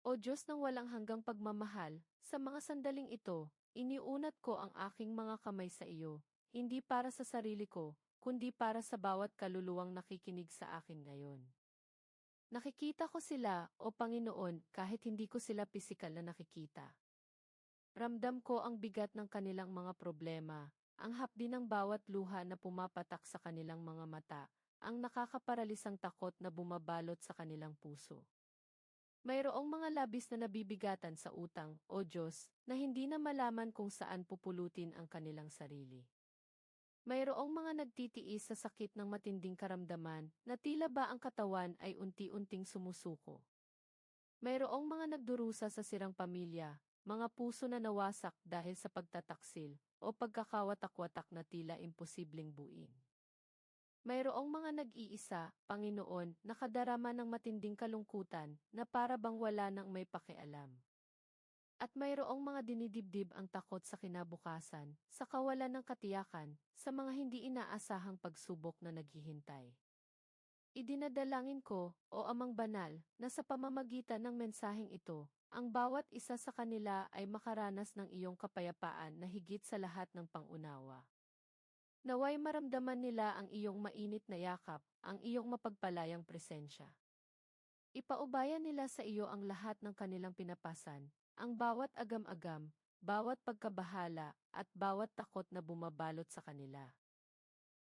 O Diyos ng walang hanggang pagmamahal, sa mga sandaling ito, iniunat ko ang aking mga kamay sa iyo, hindi para sa sarili ko, kundi para sa bawat kaluluwang nakikinig sa akin ngayon. Nakikita ko sila, o Panginoon, kahit hindi ko sila pisikal na nakikita. Ramdam ko ang bigat ng kanilang mga problema, ang hapdi ng bawat luha na pumapatak sa kanilang mga mata, ang nakakaparalisang takot na bumabalot sa kanilang puso. Mayroong mga labis na nabibigatan sa utang, o Diyos, na hindi na malaman kung saan pupulutin ang kanilang sarili. Mayroong mga nagtitiis sa sakit ng matinding karamdaman na tila ba ang katawan ay unti-unting sumusuko. Mayroong mga nagdurusa sa sirang pamilya, mga puso na nawasak dahil sa pagtataksil o pagkakawatak-watak na tila imposibleng buuin. Mayroong mga nag-iisa, Panginoon, nakadarama ng matinding kalungkutan na para bang wala nang may pakialam. At mayroong mga dinidibdib ang takot sa kinabukasan, sa kawalan ng katiyakan, sa mga hindi inaasahang pagsubok na naghihintay. Idinadalangin ko, o Amang Banal, na sa pamamagitan ng mensaheng ito, ang bawat isa sa kanila ay makaranas ng iyong kapayapaan na higit sa lahat ng pangunawa. Naway maramdaman nila ang iyong mainit na yakap, ang iyong mapagpalayang presensya. Ipaubaya nila sa iyo ang lahat ng kanilang pinapasan, ang bawat agam-agam, bawat pagkabahala, at bawat takot na bumabalot sa kanila.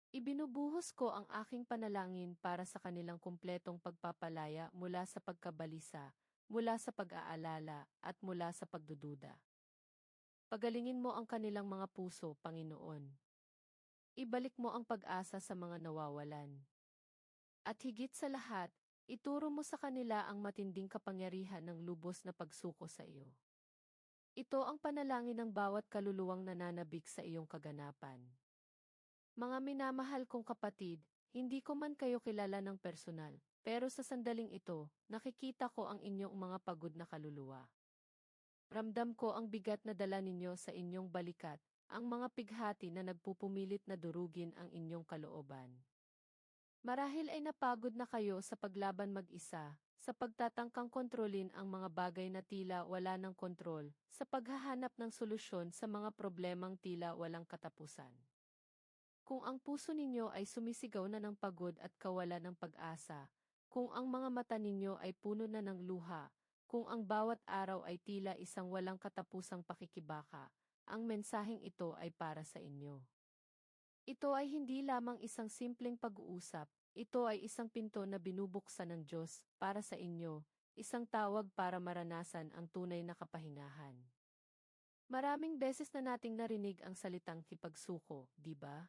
Ibinubuhos ko ang aking panalangin para sa kanilang kumpletong pagpapalaya mula sa pagkabalisa, mula sa pag-aalala, at mula sa pagdududa. Pagalingin mo ang kanilang mga puso, Panginoon. Ibalik mo ang pag-asa sa mga nawawalan. At higit sa lahat, ituro mo sa kanila ang matinding kapangyarihan ng lubos na pagsuko sa iyo. Ito ang panalangin ng bawat kaluluwang nananabik sa iyong kaganapan. Mga minamahal kong kapatid, hindi ko man kayo kilala ng personal, pero sa sandaling ito, nakikita ko ang inyong mga pagod na kaluluwa. Ramdam ko ang bigat na dala ninyo sa inyong balikat, ang mga pighati na nagpupumilit na durugin ang inyong kalooban. Marahil ay napagod na kayo sa paglaban mag-isa, sa pagtatangkang kontrolin ang mga bagay na tila wala ng kontrol, sa paghahanap ng solusyon sa mga problemang tila walang katapusan. Kung ang puso ninyo ay sumisigaw na ng pagod at kawalan ng pag-asa, kung ang mga mata ninyo ay puno na ng luha, kung ang bawat araw ay tila isang walang katapusang pakikibaka, ang mensaheng ito ay para sa inyo. Ito ay hindi lamang isang simpleng pag-uusap, ito ay isang pinto na binubuksan ng Diyos para sa inyo, isang tawag para maranasan ang tunay na kapahingahan. Maraming beses na nating narinig ang salitang kipagsuko, di ba?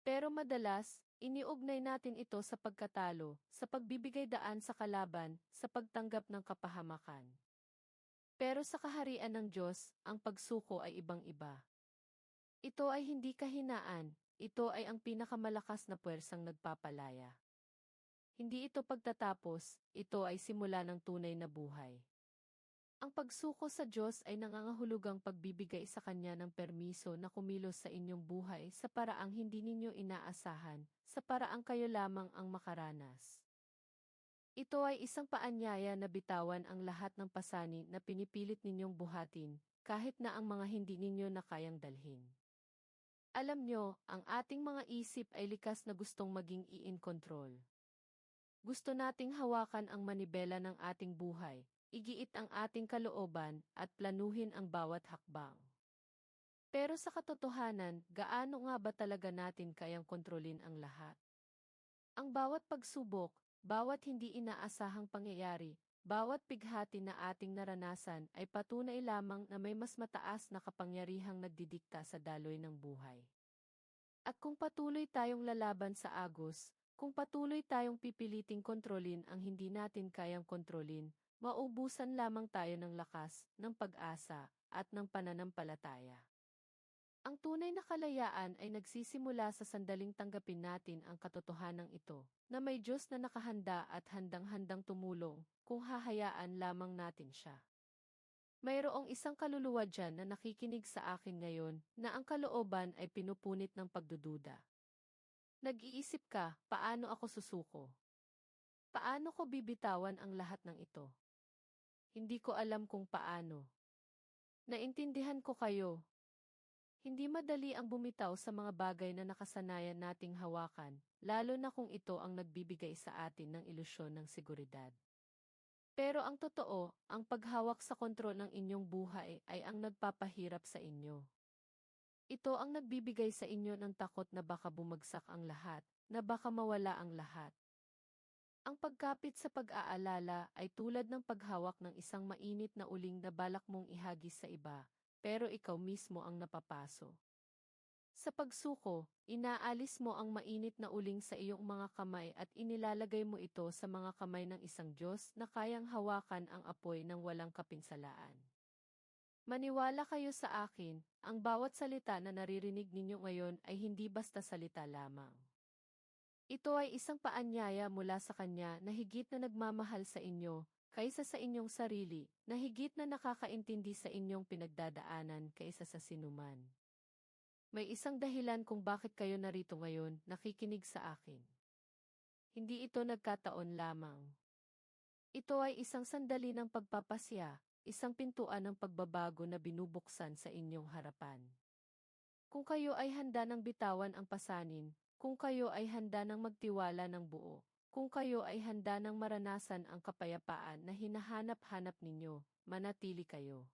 Pero madalas, iniugnay natin ito sa pagkatalo, sa pagbibigay daan sa kalaban, sa pagtanggap ng kapahamakan. Pero sa kaharian ng Diyos, ang pagsuko ay ibang-iba. Ito ay hindi kahinaan, ito ay ang pinakamalakas na puwersang nagpapalaya. Hindi ito pagtatapos, ito ay simula ng tunay na buhay. Ang pagsuko sa Diyos ay nangangahulugang pagbibigay sa Kanya ng permiso na kumilos sa inyong buhay sa paraang hindi ninyo inaasahan, sa paraang kayo lamang ang makaranas. Ito ay isang paanyaya na bitawan ang lahat ng pasanin na pinipilit ninyong buhatin, kahit na ang mga hindi ninyo na kayang dalhin. Alam nyo, ang ating mga isip ay likas na gustong maging in control. Gusto nating hawakan ang manibela ng ating buhay, igiit ang ating kalooban, at planuhin ang bawat hakbang. Pero sa katotohanan, gaano nga ba talaga natin kayang kontrolin ang lahat? Ang bawat pagsubok, bawat hindi inaasahang pangyayari, bawat pighati na ating naranasan ay patunay lamang na may mas mataas na kapangyarihang nagdidikta sa daloy ng buhay. At kung patuloy tayong lalaban sa agos, kung patuloy tayong pipiliting kontrolin ang hindi natin kayang kontrolin, maubusan lamang tayo ng lakas, ng pag-asa, at ng pananampalataya. Ang tunay na kalayaan ay nagsisimula sa sandaling tanggapin natin ang katotohanan ito, na may Diyos na nakahanda at handang-handang tumulong, kung hahayaan lamang natin siya. Mayroong isang kaluluwa dyan na nakikinig sa akin ngayon na ang kalooban ay pinupunit ng pagdududa. Nag-iisip ka, paano ako susuko? Paano ko bibitawan ang lahat ng ito? Hindi ko alam kung paano. Naintindihan ko kayo. Hindi madali ang bumitaw sa mga bagay na nakasanayan nating hawakan, lalo na kung ito ang nagbibigay sa atin ng ilusyon ng seguridad. Pero ang totoo, ang paghawak sa kontrol ng inyong buhay ay ang nagpapahirap sa inyo. Ito ang nagbibigay sa inyo ng takot na baka bumagsak ang lahat, na baka mawala ang lahat. Ang pagkapit sa pag-aalala ay tulad ng paghawak ng isang mainit na uling na balak mong ihagis sa iba, pero ikaw mismo ang napapaso. Sa pagsuko, inaalis mo ang mainit na uling sa iyong mga kamay at inilalagay mo ito sa mga kamay ng isang Diyos na kayang hawakan ang apoy ng walang kapinsalaan. Maniwala kayo sa akin, ang bawat salita na naririnig ninyo ngayon ay hindi basta salita lamang. Ito ay isang paanyaya mula sa Kanya na higit na nagmamahal sa inyo, kaysa sa inyong sarili, na higit na nakakaintindi sa inyong pinagdadaanan kaysa sa sinuman. May isang dahilan kung bakit kayo narito ngayon, nakikinig sa akin. Hindi ito nagkataon lamang. Ito ay isang sandali ng pagpapasya, isang pintuan ng pagbabago na binubuksan sa inyong harapan. Kung kayo ay handa ng bitawan ang pasanin, kung kayo ay handa ng magtiwala ng buo, kung kayo ay handa ng maranasan ang kapayapaan na hinahanap-hanap ninyo, manatili kayo.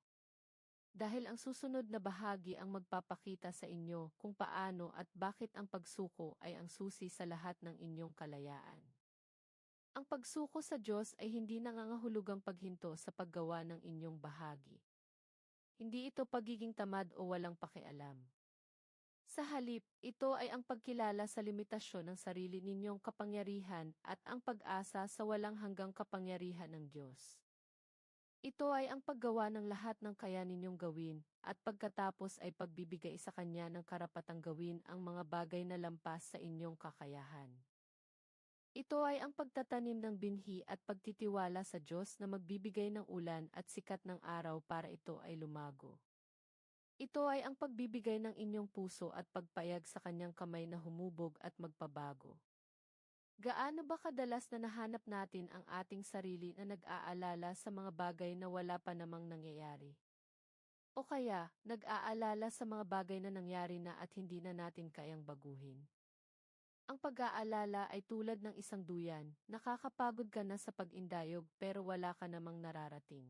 Dahil ang susunod na bahagi ang magpapakita sa inyo kung paano at bakit ang pagsuko ay ang susi sa lahat ng inyong kalayaan. Ang pagsuko sa Diyos ay hindi nangangahulugang paghinto sa paggawa ng inyong bahagi. Hindi ito pagiging tamad o walang pakialam. Sa halip, ito ay ang pagkilala sa limitasyon ng sarili ninyong kapangyarihan at ang pag-asa sa walang hanggang kapangyarihan ng Diyos. Ito ay ang paggawa ng lahat ng kaya ninyong gawin, at pagkatapos ay pagbibigay sa Kanya ng karapatang gawin ang mga bagay na lampas sa inyong kakayahan. Ito ay ang pagtatanim ng binhi at pagtitiwala sa Diyos na magbibigay ng ulan at sikat ng araw para ito ay lumago. Ito ay ang pagbibigay ng inyong puso at pagpayag sa Kanyang kamay na humubog at magpabago. Gaano ba kadalas na nahanap natin ang ating sarili na nag-aalala sa mga bagay na wala pa namang nangyayari? O kaya, nag-aalala sa mga bagay na nangyari na at hindi na natin kayang baguhin? Ang pag-aalala ay tulad ng isang duyan, nakakapagod ka na sa pag-indayog pero wala ka namang nararating.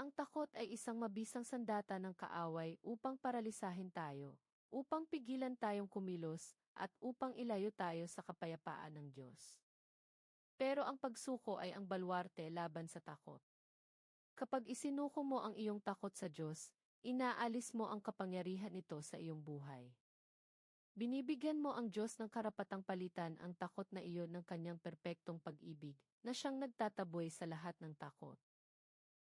Ang takot ay isang mabisang sandata ng kaaway upang paralisahin tayo, upang pigilan tayong kumilos, at upang ilayo tayo sa kapayapaan ng Diyos. Pero ang pagsuko ay ang balwarte laban sa takot. Kapag isinuko mo ang iyong takot sa Diyos, inaalis mo ang kapangyarihan nito sa iyong buhay. Binibigyan mo ang Diyos ng karapatang palitan ang takot na iyon ng Kanyang perpektong pag-ibig, na siyang nagtataboy sa lahat ng takot.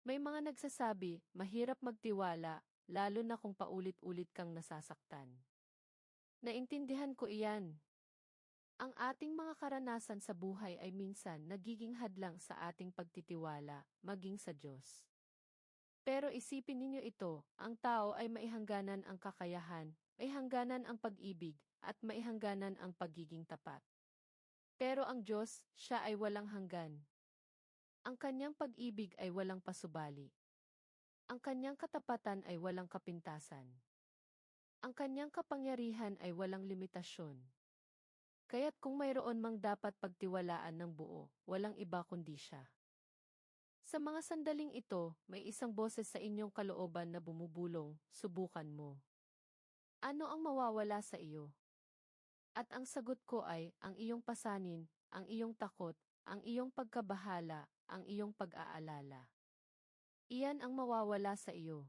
May mga nagsasabi, mahirap magtiwala, lalo na kung paulit-ulit kang nasasaktan. Naintindihan ko iyan. Ang ating mga karanasan sa buhay ay minsan nagiging hadlang sa ating pagtitiwala, maging sa Diyos. Pero isipin ninyo ito, ang tao ay maihangganan ang kakayahan, may hangganan ang pag-ibig, at may hangganan ang pagiging tapat. Pero ang Diyos, siya ay walang hanggan. Ang Kanyang pag-ibig ay walang pasubali. Ang Kanyang katapatan ay walang kapintasan. Ang Kanyang kapangyarihan ay walang limitasyon. Kaya't kung mayroon mang dapat pagtiwalaan ng buo, walang iba kundi siya. Sa mga sandaling ito, may isang boses sa inyong kalooban na bumubulong, subukan mo. Ano ang mawawala sa iyo? At ang sagot ko ay, ang iyong pasanin, ang iyong takot, ang iyong pagkabahala, ang iyong pag-aalala. Iyan ang mawawala sa iyo.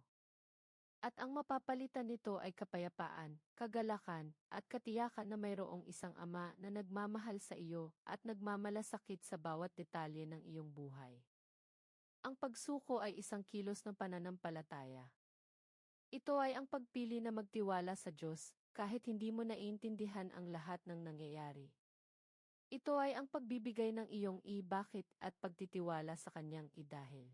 At ang mapapalitan nito ay kapayapaan, kagalakan, at katiyakan na mayroong isang Ama na nagmamahal sa iyo at nagmamalasakit sa bawat detalye ng iyong buhay. Ang pagsuko ay isang kilos ng pananampalataya. Ito ay ang pagpili na magtiwala sa Diyos kahit hindi mo naiintindihan ang lahat ng nangyayari. Ito ay ang pagbibigay ng iyong bakit at pagtitiwala sa Kanyang dahil.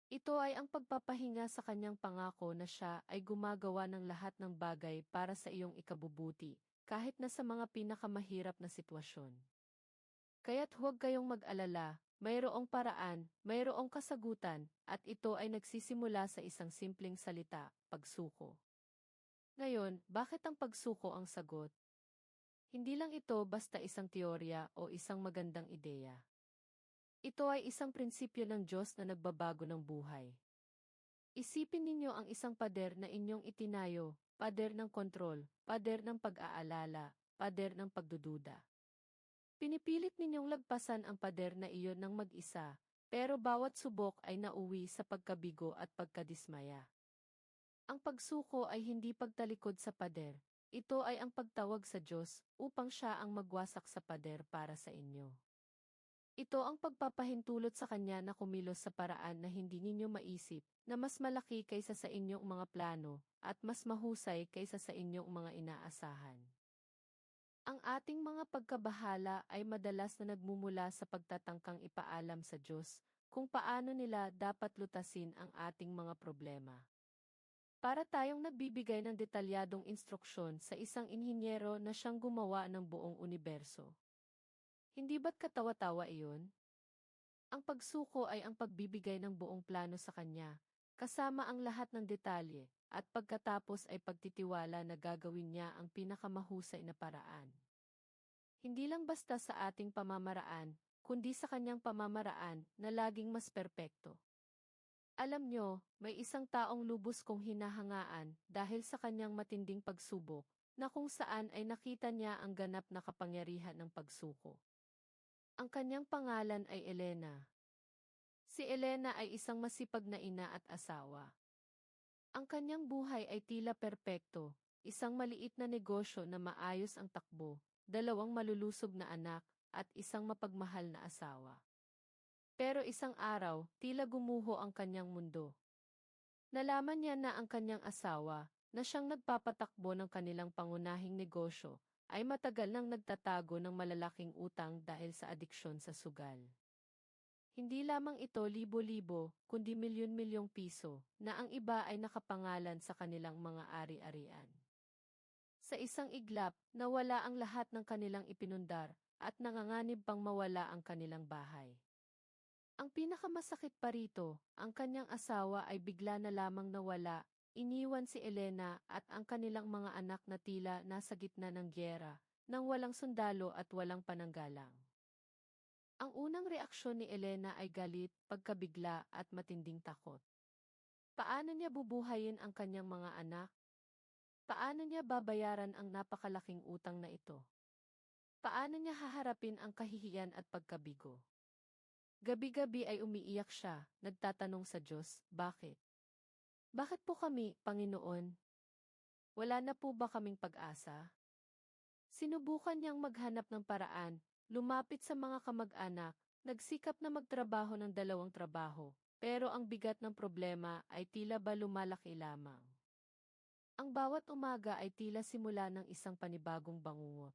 Ito ay ang pagpapahinga sa Kanyang pangako na Siya ay gumagawa ng lahat ng bagay para sa iyong ikabubuti, kahit na sa mga pinakamahirap na sitwasyon. Kaya't huwag kayong mag-alala, mayroong paraan, mayroong kasagutan, at ito ay nagsisimula sa isang simpleng salita, pagsuko. Ngayon, bakit ang pagsuko ang sagot? Hindi lang ito basta isang teorya o isang magandang ideya. Ito ay isang prinsipyo ng Diyos na nagbabago ng buhay. Isipin ninyo ang isang pader na inyong itinayo, pader ng kontrol, pader ng pag-aalala, pader ng pagdududa. Pinipilit ninyong lagpasan ang pader na iyon ng mag-isa, pero bawat subok ay nauwi sa pagkabigo at pagkadismaya. Ang pagsuko ay hindi pagtalikod sa pader, ito ay ang pagtawag sa Diyos upang siya ang magwasak sa pader para sa inyo. Ito ang pagpapahintulot sa Kanya na kumilos sa paraan na hindi ninyo maisip, na mas malaki kaysa sa inyong mga plano, at mas mahusay kaysa sa inyong mga inaasahan. Ang ating mga pagkabahala ay madalas na nagmumula sa pagtatangkang ipaalam sa Diyos kung paano nila dapat lutasin ang ating mga problema. Para tayong nagbibigay ng detalyadong instruksyon sa isang inhinyero na siyang gumawa ng buong universo. Hindi ba't katawa-tawa iyon? Ang pagsuko ay ang pagbibigay ng buong plano sa Kanya, kasama ang lahat ng detalye, at pagkatapos ay pagtitiwala na gagawin niya ang pinakamahusay na paraan. Hindi lang basta sa ating pamamaraan, kundi sa Kanyang pamamaraan na laging mas perpekto. Alam nyo, may isang taong lubos kong hinahangaan dahil sa kanyang matinding pagsubok, na kung saan ay nakita niya ang ganap na kapangyarihan ng pagsuko. Ang kanyang pangalan ay Elena. Si Elena ay isang masipag na ina at asawa. Ang kanyang buhay ay tila perpekto, isang maliit na negosyo na maayos ang takbo, 2 malulusob na anak, at isang mapagmahal na asawa. Pero isang araw, tila gumuho ang kanyang mundo. Nalaman niya na ang kanyang asawa, na siyang nagpapatakbo ng kanilang pangunahing negosyo, ay matagal nang nagtatago ng malalaking utang dahil sa adiksyon sa sugal. Hindi lamang ito libo-libo, kundi milyon-milyong piso, na ang iba ay nakapangalan sa kanilang mga ari-arian. Sa isang iglap, nawala ang lahat ng kanilang ipinundar, at nanganganib pang mawala ang kanilang bahay. Ang pinakamasakit pa rito, ang kanyang asawa ay bigla na lamang nawala. Iniwan si Elena at ang kanilang mga anak na tila nasa gitna ng giyera, nang walang sundalo at walang pananggalang. Ang unang reaksyon ni Elena ay galit, pagkabigla at matinding takot. Paano niya bubuhayin ang kanyang mga anak? Paano niya babayaran ang napakalaking utang na ito? Paano niya haharapin ang kahihiyan at pagkabigo? Gabi-gabi ay umiiyak siya, nagtatanong sa Diyos, bakit? Bakit po kami, Panginoon? Wala na po ba kaming pag-asa? Sinubukan niyang maghanap ng paraan, lumapit sa mga kamag-anak, nagsikap na magtrabaho ng 2 trabaho, pero ang bigat ng problema ay tila ba lumalaki lamang. Ang bawat umaga ay tila simula ng isang panibagong bangungot.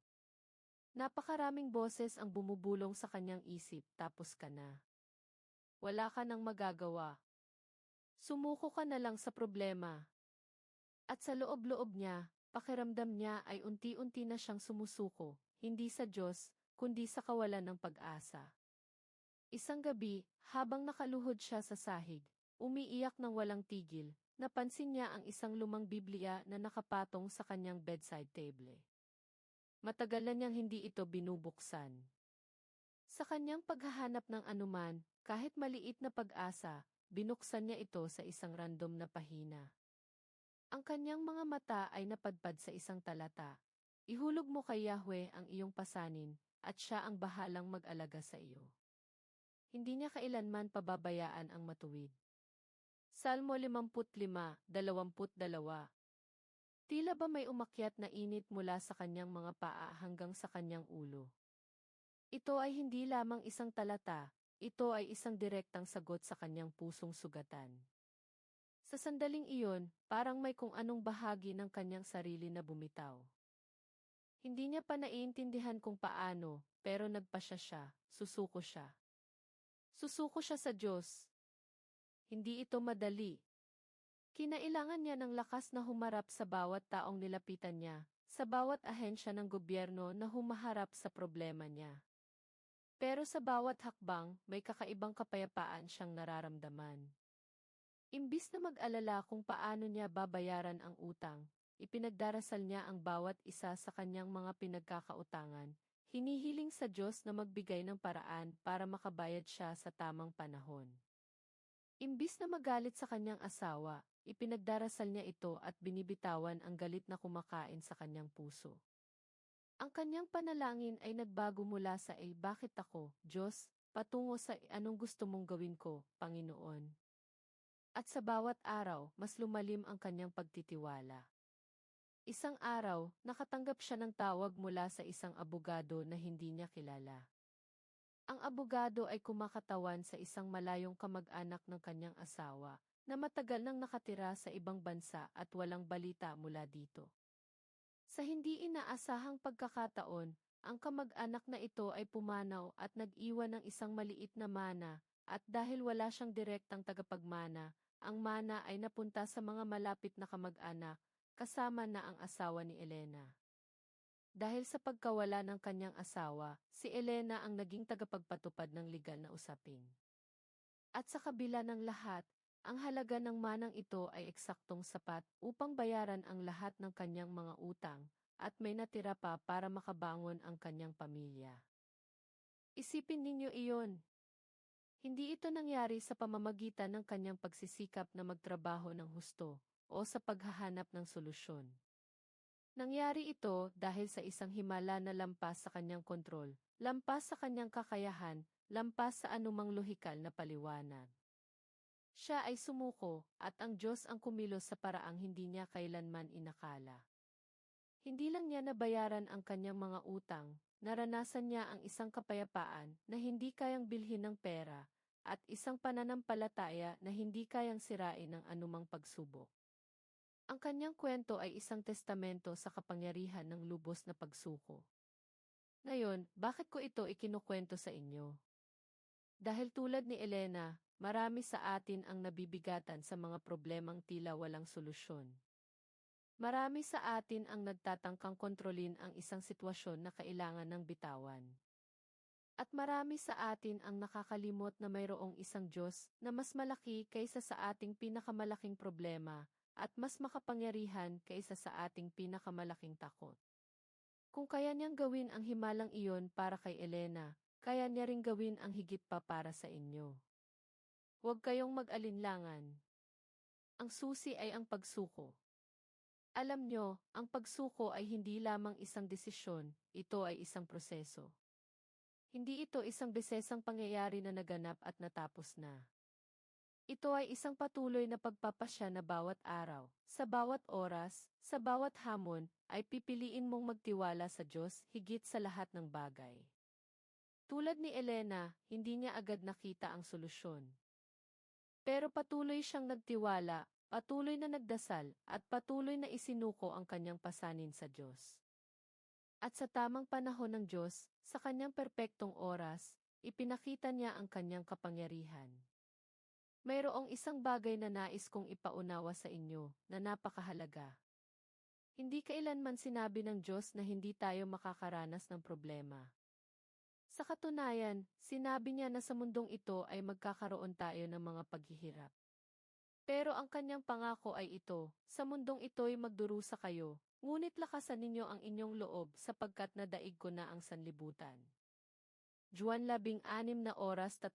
Napakaraming boses ang bumubulong sa kanyang isip, tapos ka na. Wala ka nang magagawa. Sumuko ka na lang sa problema. At sa loob-loob niya, pakiramdam niya ay unti-unti na siyang sumusuko, hindi sa Diyos, kundi sa kawalan ng pag-asa. Isang gabi, habang nakaluhod siya sa sahig, umiiyak ng walang tigil, napansin niya ang isang lumang Biblia na nakapatong sa kanyang bedside table. Matagal na niyang hindi ito binubuksan. Sa kanyang paghahanap ng anuman, kahit maliit na pag-asa, binuksan niya ito sa isang random na pahina. Ang kanyang mga mata ay napadpad sa isang talata. Ihulog mo kay Yahweh ang iyong pasanin, at siya ang bahalang mag-alaga sa iyo. Hindi niya kailanman pababayaan ang matuwid. Salmo 55:22. Tila ba may umakyat na init mula sa kanyang mga paa hanggang sa kanyang ulo? Ito ay hindi lamang isang talata, ito ay isang direktang sagot sa kanyang pusong sugatan. Sa sandaling iyon, parang may kung anong bahagi ng kanyang sarili na bumitaw. Hindi niya pa naiintindihan kung paano, pero nagpasya siya, susuko siya. Susuko siya sa Diyos. Hindi ito madali. Kinailangan niya ng lakas na humarap sa bawat taong nilapitan niya, sa bawat ahensya ng gobyerno na humaharap sa problema niya. Pero sa bawat hakbang, may kakaibang kapayapaan siyang nararamdaman. Imbis na mag-alala kung paano niya babayaran ang utang, ipinagdarasal niya ang bawat isa sa kanyang mga pinagkakautangan, hinihiling sa Diyos na magbigay ng paraan para makabayad siya sa tamang panahon. Imbis na magalit sa kanyang asawa, ipinagdarasal niya ito at binibitawan ang galit na kumakain sa kanyang puso. Ang kanyang panalangin ay nagbago mula sa bakit ako, Diyos, patungo sa anong gusto mong gawin ko, Panginoon. At sa bawat araw, mas lumalim ang kanyang pagtitiwala. Isang araw, nakatanggap siya ng tawag mula sa isang abogado na hindi niya kilala. Ang abogado ay kumakatawan sa isang malayong kamag-anak ng kanyang asawa, na matagal nang nakatira sa ibang bansa at walang balita mula dito. Sa hindi inaasahang pagkakataon, ang kamag-anak na ito ay pumanaw at nag-iwan ng isang maliit na mana, at dahil wala siyang direktang tagapagmana, ang mana ay napunta sa mga malapit na kamag-anak, kasama na ang asawa ni Elena. Dahil sa pagkawala ng kanyang asawa, si Elena ang naging tagapagpatupad ng legal na usapin. At sa kabila ng lahat, ang halaga ng manang ito ay eksaktong sapat upang bayaran ang lahat ng kanyang mga utang, at may natira pa para makabangon ang kanyang pamilya. Isipin ninyo iyon. Hindi ito nangyari sa pamamagitan ng kanyang pagsisikap na magtrabaho ng husto o sa paghahanap ng solusyon. Nangyari ito dahil sa isang himala na lampas sa kanyang kontrol, lampas sa kanyang kakayahan, lampas sa anumang lohikal na paliwanag. Siya ay sumuko, at ang Diyos ang kumilos sa paraang hindi niya kailanman inakala. Hindi lang niya nabayaran ang kanyang mga utang, naranasan niya ang isang kapayapaan na hindi kayang bilhin ng pera, at isang pananampalataya na hindi kayang sirain ng anumang pagsubok. Ang kanyang kwento ay isang testamento sa kapangyarihan ng lubos na pagsuko. Ngayon, bakit ko ito ikinukwento sa inyo? Dahil tulad ni Elena, marami sa atin ang nabibigatan sa mga problemang tila walang solusyon. Marami sa atin ang nagtatangkang kontrolin ang isang sitwasyon na kailangan ng bitawan. At marami sa atin ang nakakalimot na mayroong isang Diyos na mas malaki kaysa sa ating pinakamalaking problema, at mas makapangyarihan kaysa sa ating pinakamalaking takot. Kung kaya niyang gawin ang himalang iyon para kay Elena, kaya niya ring gawin ang higit pa para sa inyo. Huwag kayong mag-alinlangan. Ang susi ay ang pagsuko. Alam nyo, ang pagsuko ay hindi lamang isang desisyon, ito ay isang proseso. Hindi ito isang besesang pangyayari na naganap at natapos na. Ito ay isang patuloy na pagpapasya na bawat araw, sa bawat oras, sa bawat hamon, ay pipiliin mong magtiwala sa Diyos higit sa lahat ng bagay. Tulad ni Elena, hindi niya agad nakita ang solusyon. Pero patuloy siyang nagtiwala, patuloy na nagdasal, at patuloy na isinuko ang kanyang pasanin sa Diyos. At sa tamang panahon ng Diyos, sa kanyang perpektong oras, ipinakita niya ang kanyang kapangyarihan. Mayroong isang bagay na nais kong ipaunawa sa inyo, na napakahalaga. Hindi kailanman sinabi ng Diyos na hindi tayo makakaranas ng problema. Sa katunayan, sinabi niya na sa mundong ito ay magkakaroon tayo ng mga paghihirap. Pero ang kanyang pangako ay ito, sa mundong ito'y magdurusa kayo, ngunit lakasan ninyo ang inyong loob sapagkat nadaig ko na ang sanlibutan. Juan 16:33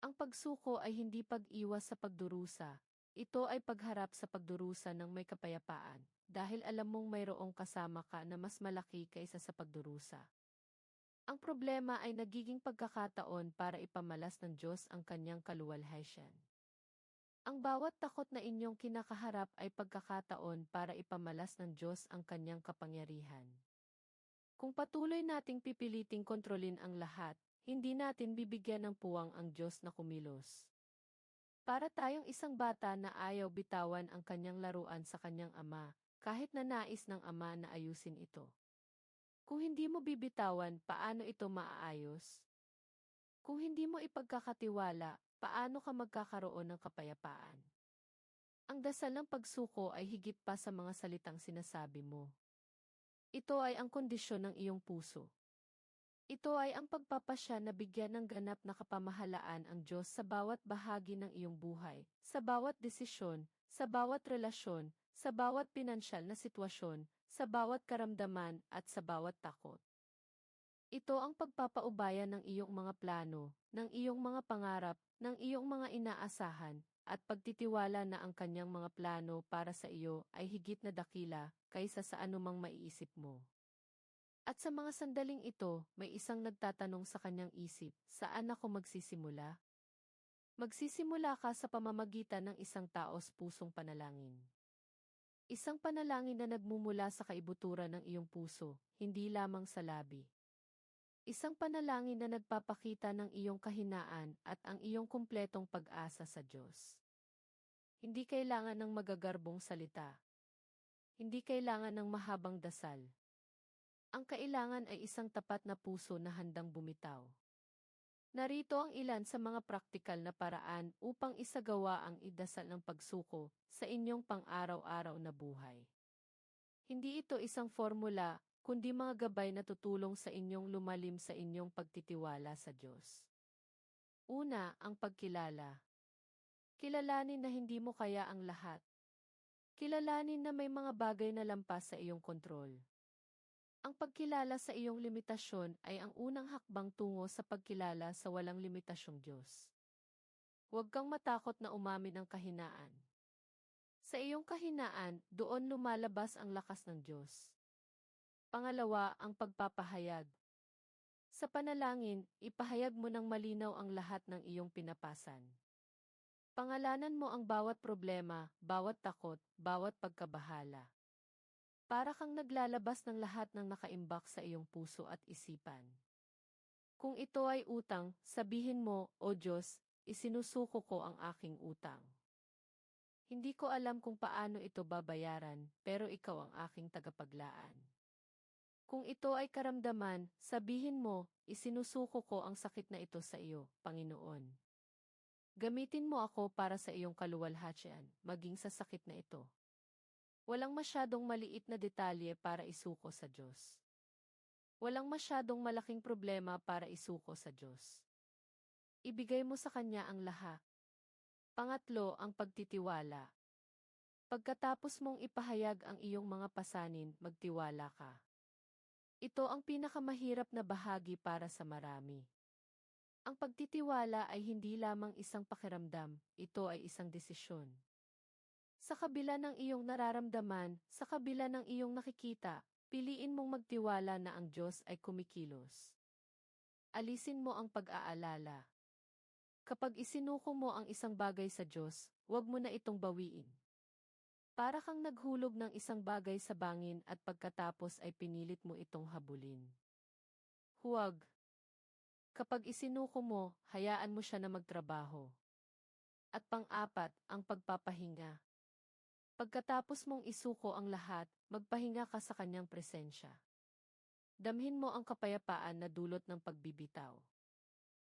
Ang pagsuko ay hindi pag-iwas sa pagdurusa, ito ay pagharap sa pagdurusa ng may kapayapaan, dahil alam mong mayroong kasama ka na mas malaki kaysa sa pagdurusa. Ang problema ay nagiging pagkakataon para ipamalas ng Diyos ang kanyang kaluwalhatian. Ang bawat takot na inyong kinakaharap ay pagkakataon para ipamalas ng Diyos ang kanyang kapangyarihan. Kung patuloy nating pipiliting kontrolin ang lahat, hindi natin bibigyan ng puwang ang Diyos na kumilos. Para tayong isang bata na ayaw bitawan ang kanyang laruan sa kanyang ama, kahit na nais ng ama na ayusin ito. Kung hindi mo bibitawan, paano ito maaayos? Kung hindi mo ipagkakatiwala, paano ka magkakaroon ng kapayapaan? Ang dasal ng pagsuko ay higit pa sa mga salitang sinasabi mo. Ito ay ang kondisyon ng iyong puso. Ito ay ang pagpapasya na bigyan ng ganap na kapamahalaan ang Diyos sa bawat bahagi ng iyong buhay, sa bawat desisyon, sa bawat relasyon, sa bawat pinansyal na sitwasyon, sa bawat karamdaman at sa bawat takot. Ito ang pagpapaubaya ng iyong mga plano, ng iyong mga pangarap, ng iyong mga inaasahan, at pagtitiwala na ang kanyang mga plano para sa iyo ay higit na dakila kaysa sa anumang maiisip mo. At sa mga sandaling ito, may isang nagtatanong sa kanyang isip, saan ako magsisimula? Magsisimula ka sa pamamagitan ng isang taos pusong panalangin. Isang panalangin na nagmumula sa kaibuturan ng iyong puso, hindi lamang sa labi. Isang panalangin na nagpapakita ng iyong kahinaan at ang iyong kumpletong pag-asa sa Diyos. Hindi kailangan ng magagarbong salita. Hindi kailangan ng mahabang dasal. Ang kailangan ay isang tapat na puso na handang bumitaw. Narito ang ilan sa mga praktikal na paraan upang isagawa ang idasal ng pagsuko sa inyong pang-araw-araw na buhay. Hindi ito isang formula, kundi mga gabay na tutulong sa inyong lumalim sa inyong pagtitiwala sa Diyos. Una, ang pagkilala. Kilalanin na hindi mo kaya ang lahat. Kilalanin na may mga bagay na lampas sa iyong kontrol. Ang pagkilala sa iyong limitasyon ay ang unang hakbang tungo sa pagkilala sa walang limitasyong Diyos. Huwag kang matakot na umamin ng kahinaan. Sa iyong kahinaan, doon lumalabas ang lakas ng Diyos. Pangalawa, ang pagpapahayag. Sa panalangin, ipahayag mo ng malinaw ang lahat ng iyong pinapasan. Pangalanan mo ang bawat problema, bawat takot, bawat pagkabahala. Para kang naglalabas ng lahat ng nakaimbak sa iyong puso at isipan. Kung ito ay utang, sabihin mo, O Diyos, isinusuko ko ang aking utang. Hindi ko alam kung paano ito babayaran, pero ikaw ang aking tagapaglaan. Kung ito ay karamdaman, sabihin mo, isinusuko ko ang sakit na ito sa iyo, Panginoon. Gamitin mo ako para sa iyong kaluwalhatian, maging sa sakit na ito. Walang masyadong maliit na detalye para isuko sa Diyos. Walang masyadong malaking problema para isuko sa Diyos. Ibigay mo sa Kanya ang lahat. Pangatlo, ang pagtitiwala. Pagkatapos mong ipahayag ang iyong mga pasanin, magtiwala ka. Ito ang pinakamahirap na bahagi para sa marami. Ang pagtitiwala ay hindi lamang isang pakiramdam, ito ay isang desisyon. Sa kabila ng iyong nararamdaman, sa kabila ng iyong nakikita, piliin mong magtiwala na ang Diyos ay kumikilos. Alisin mo ang pag-aalala. Kapag isinuko mo ang isang bagay sa Diyos, huwag mo na itong bawiin. Para kang naghulog ng isang bagay sa bangin at pagkatapos ay pinilit mo itong habulin. Huwag. Kapag isinuko mo, hayaan mo siya na magtrabaho. At pang-apat, ang pagpapahinga. Pagkatapos mong isuko ang lahat, magpahinga ka sa kanyang presensya. Damhin mo ang kapayapaan na dulot ng pagbibitaw.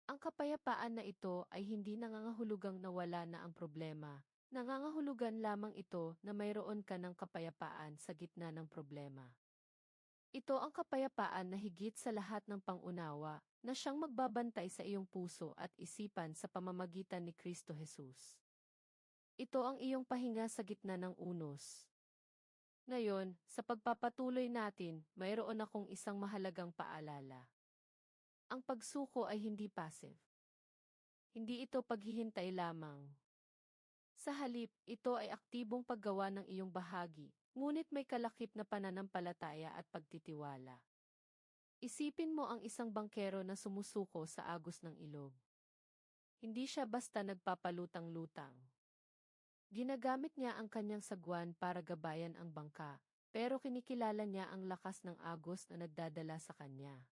Ang kapayapaan na ito ay hindi nangangahulugang nawala na ang problema, nangangahulugan lamang ito na mayroon ka ng kapayapaan sa gitna ng problema. Ito ang kapayapaan na higit sa lahat ng pangunawa, na siyang magbabantay sa iyong puso at isipan sa pamamagitan ni Kristo Jesus. Ito ang iyong pahinga sa gitna ng unos. Ngayon, sa pagpapatuloy natin, mayroon akong isang mahalagang paalala. Ang pagsuko ay hindi passive. Hindi ito paghihintay lamang. Sa halip, ito ay aktibong paggawa ng iyong bahagi, ngunit may kalakip na pananampalataya at pagtitiwala. Isipin mo ang isang bangkero na sumusuko sa agos ng ilog. Hindi siya basta nagpapalutang-lutang. Ginagamit niya ang kanyang sagwan para gabayan ang bangka, pero kinikilala niya ang lakas ng agos na nagdadala sa kanya.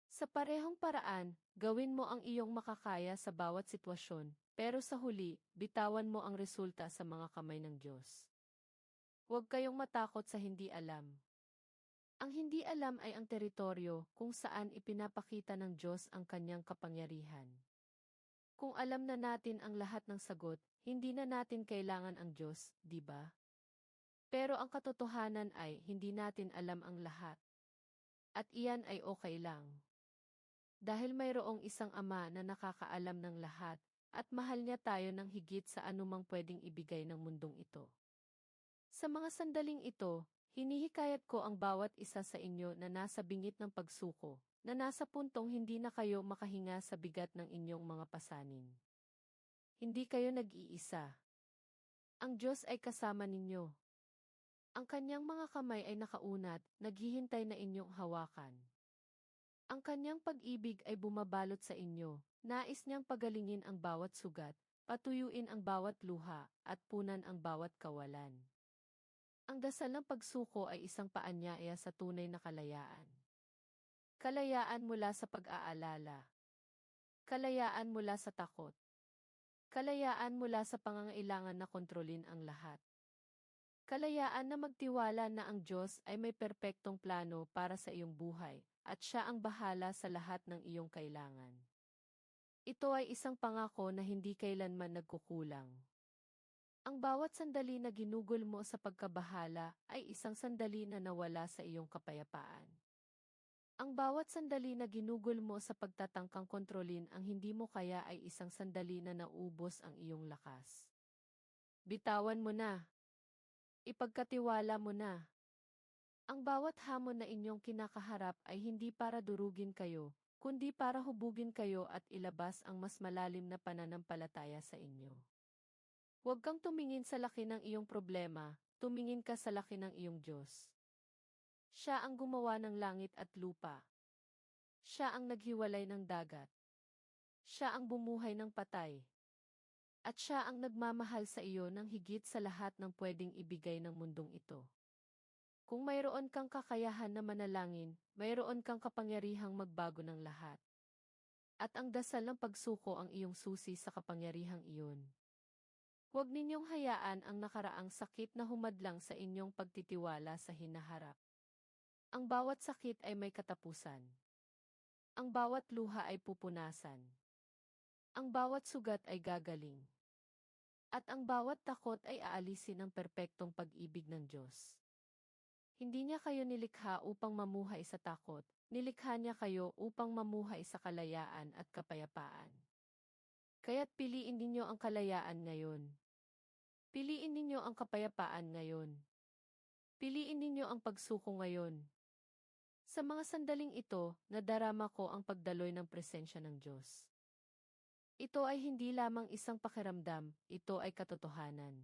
Sa parehong paraan, gawin mo ang iyong makakaya sa bawat sitwasyon, pero sa huli, bitawan mo ang resulta sa mga kamay ng Diyos. Huwag kayong matakot sa hindi alam. Ang hindi alam ay ang teritoryo kung saan ipinapakita ng Diyos ang kanyang kapangyarihan. Kung alam na natin ang lahat ng sagot, hindi na natin kailangan ang Diyos, di ba? Pero ang katotohanan ay hindi natin alam ang lahat. At iyan ay okay lang. Dahil mayroong isang Ama na nakakaalam ng lahat, at mahal niya tayo ng higit sa anumang pwedeng ibigay ng mundong ito. Sa mga sandaling ito, hinihikayat ko ang bawat isa sa inyo na nasa bingit ng pagsuko, na nasa puntong hindi na kayo makahinga sa bigat ng inyong mga pasanin. Hindi kayo nag-iisa. Ang Diyos ay kasama ninyo. Ang kanyang mga kamay ay nakaunat, naghihintay na inyong hawakan. Ang kanyang pag-ibig ay bumabalot sa inyo, nais niyang pagalingin ang bawat sugat, patuyuin ang bawat luha, at punan ang bawat kawalan. Ang dasal ng pagsuko ay isang paanyaya sa tunay na kalayaan. Kalayaan mula sa pag-aalala. Kalayaan mula sa takot. Kalayaan mula sa pangangailangan na kontrolin ang lahat. Kalayaan na magtiwala na ang Diyos ay may perpektong plano para sa iyong buhay, at Siya ang bahala sa lahat ng iyong kailangan. Ito ay isang pangako na hindi kailanman nagkukulang. Ang bawat sandali na ginugol mo sa pagkabahala ay isang sandali na nawala sa iyong kapayapaan. Ang bawat sandali na ginugol mo sa pagtatangkang kontrolin ang hindi mo kaya ay isang sandali na naubos ang iyong lakas. Bitawan mo na. Ipagkatiwala mo na. Ang bawat hamon na inyong kinakaharap ay hindi para durugin kayo, kundi para hubugin kayo at ilabas ang mas malalim na pananampalataya sa inyo. Huwag kang tumingin sa laki ng iyong problema, tumingin ka sa laki ng iyong Diyos. Siya ang gumawa ng langit at lupa. Siya ang naghiwalay ng dagat. Siya ang bumuhay ng patay. At siya ang nagmamahal sa iyo ng higit sa lahat ng pwedeng ibigay ng mundong ito. Kung mayroon kang kakayahan na manalangin, mayroon kang kapangyarihang magbago ng lahat. At ang dasal ng pagsuko ang iyong susi sa kapangyarihang iyon. Huwag ninyong hayaan ang nakaraang sakit na humadlang sa inyong pagtitiwala sa hinaharap. Ang bawat sakit ay may katapusan. Ang bawat luha ay pupunasan. Ang bawat sugat ay gagaling. At ang bawat takot ay aalisin ng perpektong pag-ibig ng Diyos. Hindi niya kayo nilikha upang mamuhay sa takot, nilikha niya kayo upang mamuhay sa kalayaan at kapayapaan. Kaya't piliin ninyo ang kalayaan ngayon. Piliin ninyo ang kapayapaan ngayon. Piliin ninyo ang pagsuko ngayon. Sa mga sandaling ito, nadarama ko ang pagdaloy ng presensya ng Diyos. Ito ay hindi lamang isang pakiramdam, ito ay katotohanan.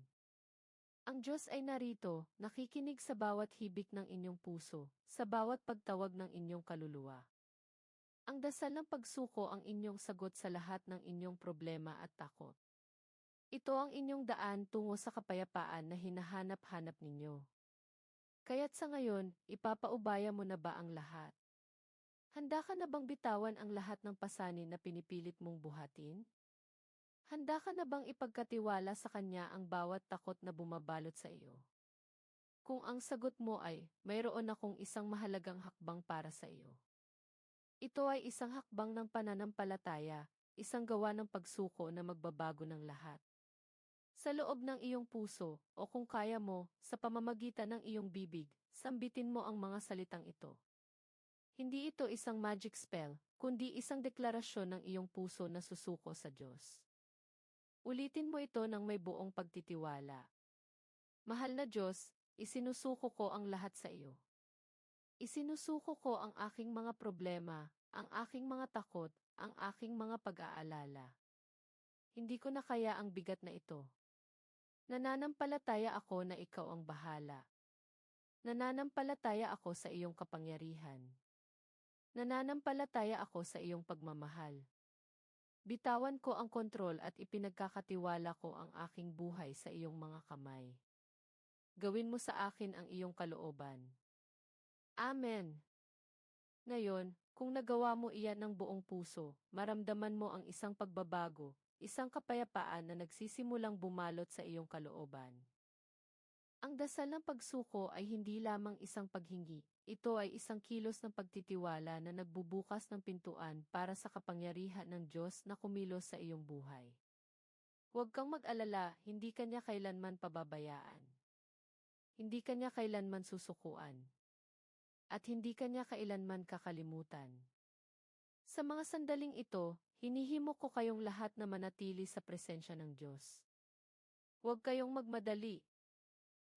Ang Diyos ay narito, nakikinig sa bawat hibik ng inyong puso, sa bawat pagtawag ng inyong kaluluwa. Ang dasal ng pagsuko ang inyong sagot sa lahat ng inyong problema at takot. Ito ang inyong daan tungo sa kapayapaan na hinahanap-hanap ninyo. Kaya't sa ngayon, ipapaubaya mo na ba ang lahat? Handa ka na bang bitawan ang lahat ng pasanin na pinipilit mong buhatin? Handa ka na bang ipagkatiwala sa Kanya ang bawat takot na bumabalot sa iyo? Kung ang sagot mo ay, mayroon akong isang mahalagang hakbang para sa iyo. Ito ay isang hakbang ng pananampalataya, isang gawa ng pagsuko na magbabago ng lahat. Sa loob ng iyong puso, o kung kaya mo, sa pamamagitan ng iyong bibig, sambitin mo ang mga salitang ito. Hindi ito isang magic spell, kundi isang deklarasyon ng iyong puso na susuko sa Diyos. Ulitin mo ito ng may buong pagtitiwala. Mahal na Diyos, isinusuko ko ang lahat sa iyo. Isinusuko ko ang aking mga problema, ang aking mga takot, ang aking mga pag-aalala. Hindi ko na kaya ang bigat na ito. Nananampalataya ako na ikaw ang bahala. Nananampalataya ako sa iyong kapangyarihan. Nananampalataya ako sa iyong pagmamahal. Bitawan ko ang kontrol at ipinagkakatiwala ko ang aking buhay sa iyong mga kamay. Gawin mo sa akin ang iyong kalooban. Amen. Ngayon, kung nagawa mo iyan ng buong puso, maramdaman mo ang isang pagbabago, isang kapayapaan na nagsisimulang bumalot sa iyong kalooban. Ang dasal ng pagsuko ay hindi lamang isang paghingi, ito ay isang kilos ng pagtitiwala na nagbubukas ng pintuan para sa kapangyarihan ng Diyos na kumilos sa iyong buhay. Huwag kang mag-alala, hindi kanya kailanman pababayaan. Hindi kanya kailanman susukuan. At hindi kanya kailanman kakalimutan. Sa mga sandaling ito, hinihimok ko kayong lahat na manatili sa presensya ng Diyos. Huwag kayong magmadali.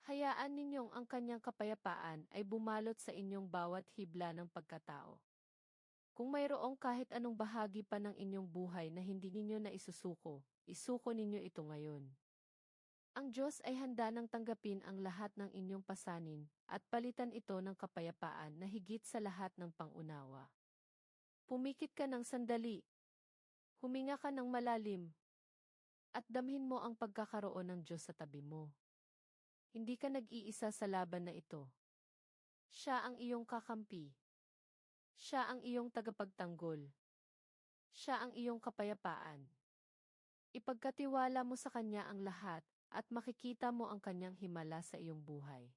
Hayaan ninyong ang kanyang kapayapaan ay bumalot sa inyong bawat hibla ng pagkatao. Kung mayroong kahit anong bahagi pa ng inyong buhay na hindi ninyo na isusuko, isuko ninyo ito ngayon. Ang Diyos ay handa nang tanggapin ang lahat ng inyong pasanin at palitan ito ng kapayapaan na higit sa lahat ng pangunawa. Pumikit ka ng sandali. Huminga ka ng malalim. At damhin mo ang pagkakaroon ng Diyos sa tabi mo. Hindi ka nag-iisa sa laban na ito. Siya ang iyong kakampi. Siya ang iyong tagapagtanggol. Siya ang iyong kapayapaan. Ipagkatiwala mo sa Kanya ang lahat, at makikita mo ang Kanyang himala sa iyong buhay.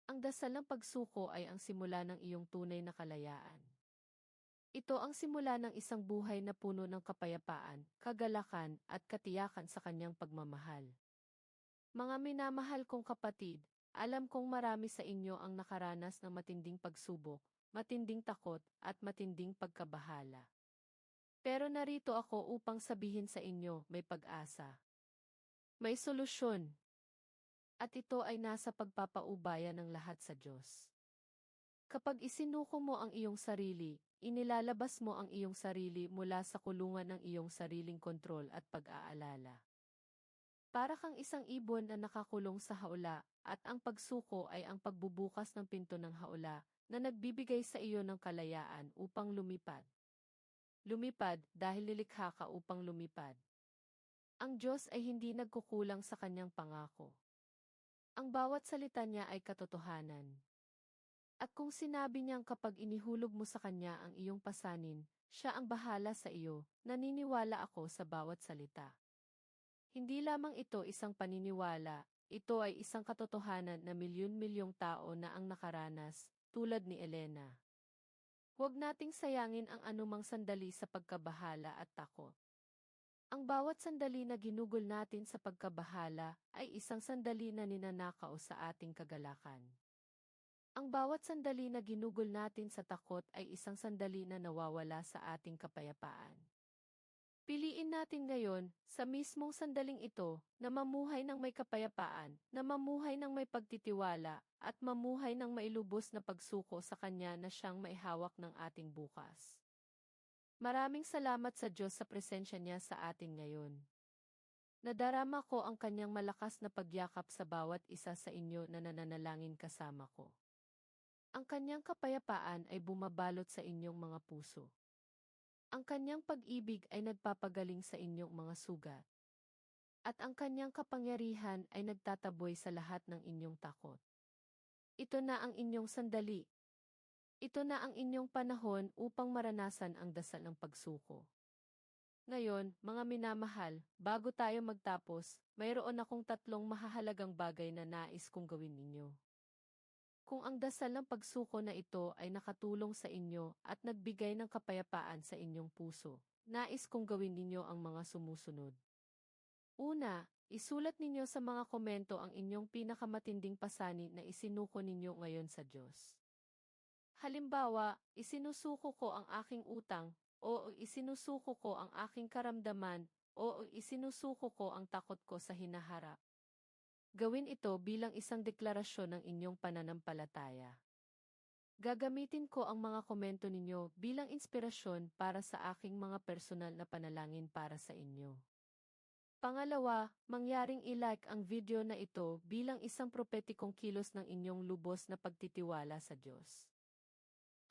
Ang dasal ng pagsuko ay ang simula ng iyong tunay na kalayaan. Ito ang simula ng isang buhay na puno ng kapayapaan, kagalakan, at katiyakan sa Kanyang pagmamahal. Mga minamahal kong kapatid, alam kong marami sa inyo ang nakaranas ng matinding pagsubok, matinding takot, at matinding pagkabahala. Pero narito ako upang sabihin sa inyo, may pag-asa. May solusyon. At ito ay nasa pagpapaubaya ng lahat sa Diyos. Kapag isinuko mo ang iyong sarili, inilalabas mo ang iyong sarili mula sa kulungan ng iyong sariling kontrol at pag-aalala. Para kang isang ibon na nakakulong sa haula, at ang pagsuko ay ang pagbubukas ng pinto ng haula na nagbibigay sa iyo ng kalayaan upang lumipad. Lumipad dahil nilikha ka upang lumipad. Ang Diyos ay hindi nagkukulang sa kanyang pangako. Ang bawat salita niya ay katotohanan. At kung sinabi niyang kapag inihulog mo sa kanya ang iyong pasanin, siya ang bahala sa iyo, naniniwala ako sa bawat salita. Hindi lamang ito isang paniniwala, ito ay isang katotohanan na milyon-milyong tao na ang nakaranas, tulad ni Elena. Huwag nating sayangin ang anumang sandali sa pagkabahala at takot. Ang bawat sandali na ginugol natin sa pagkabahala ay isang sandali na ninanakaw sa ating kagalakan. Ang bawat sandali na ginugol natin sa takot ay isang sandali na nawawala sa ating kapayapaan. Piliin natin ngayon, sa mismong sandaling ito, na mamuhay ng may kapayapaan, na mamuhay ng may pagtitiwala, at mamuhay ng mailubos na pagsuko sa Kanya na siyang maihawak ng ating bukas. Maraming salamat sa Diyos sa presensya niya sa atin ngayon. Nadarama ko ang Kanyang malakas na pagyakap sa bawat isa sa inyo na nananalangin kasama ko. Ang Kanyang kapayapaan ay bumabalot sa inyong mga puso. Ang Kanyang pag-ibig ay nagpapagaling sa inyong mga sugat. At ang Kanyang kapangyarihan ay nagtataboy sa lahat ng inyong takot. Ito na ang inyong sandali. Ito na ang inyong panahon upang maranasan ang dasal ng pagsuko. Ngayon, mga minamahal, bago tayo magtapos, mayroon akong 3 mahahalagang bagay na nais kong gawin ninyo. Kung ang dasal ng pagsuko na ito ay nakatulong sa inyo at nagbigay ng kapayapaan sa inyong puso, nais kong gawin ninyo ang mga sumusunod. Una, isulat ninyo sa mga komento ang inyong pinakamatinding pasanin na isinuko ninyo ngayon sa Diyos. Halimbawa, isinusuko ko ang aking utang, o isinusuko ko ang aking karamdaman, o isinusuko ko ang takot ko sa hinaharap. Gawin ito bilang isang deklarasyon ng inyong pananampalataya. Gagamitin ko ang mga komento ninyo bilang inspirasyon para sa aking mga personal na panalangin para sa inyo. Pangalawa, mangyaring i-like ang video na ito bilang isang propetikong kilos ng inyong lubos na pagtitiwala sa Diyos.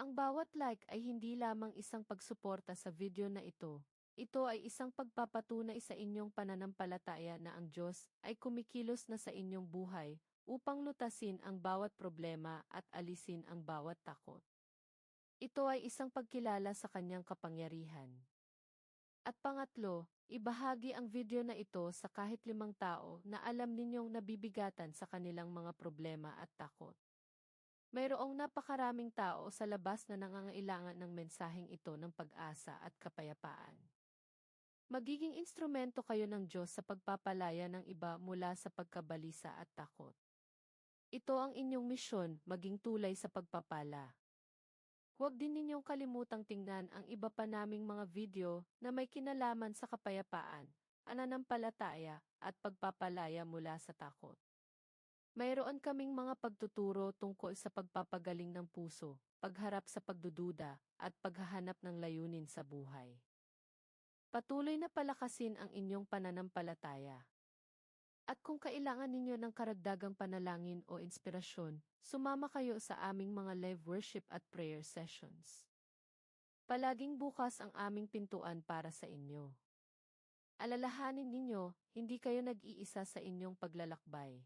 Ang bawat like ay hindi lamang isang pagsuporta sa video na ito ay isang pagpapatunay sa inyong pananampalataya na ang Diyos ay kumikilos na sa inyong buhay upang lutasin ang bawat problema at alisin ang bawat takot. Ito ay isang pagkilala sa Kanyang kapangyarihan. At pangatlo, ibahagi ang video na ito sa kahit 5 tao na alam ninyong nabibigatan sa kanilang mga problema at takot. Mayroong napakaraming tao sa labas na nangangailangan ng mensaheng ito ng pag-asa at kapayapaan. Magiging instrumento kayo ng Diyos sa pagpapalaya ng iba mula sa pagkabalisa at takot. Ito ang inyong misyon, maging tulay sa pagpapala. Huwag din ninyong kalimutang tingnan ang iba pa naming mga video na may kinalaman sa kapayapaan, pananampalataya, at pagpapalaya mula sa takot. Mayroon kaming mga pagtuturo tungkol sa pagpapagaling ng puso, pagharap sa pagdududa, at paghahanap ng layunin sa buhay. Patuloy na palakasin ang inyong pananampalataya. At kung kailangan ninyo ng karagdagang panalangin o inspirasyon, sumama kayo sa aming mga live worship at prayer sessions. Palaging bukas ang aming pintuan para sa inyo. Alalahanin ninyo, hindi kayo nag-iisa sa inyong paglalakbay.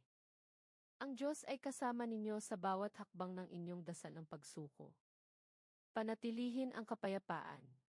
Ang Diyos ay kasama ninyo sa bawat hakbang ng inyong dasal ng pagsuko. Panatilihin ang kapayapaan.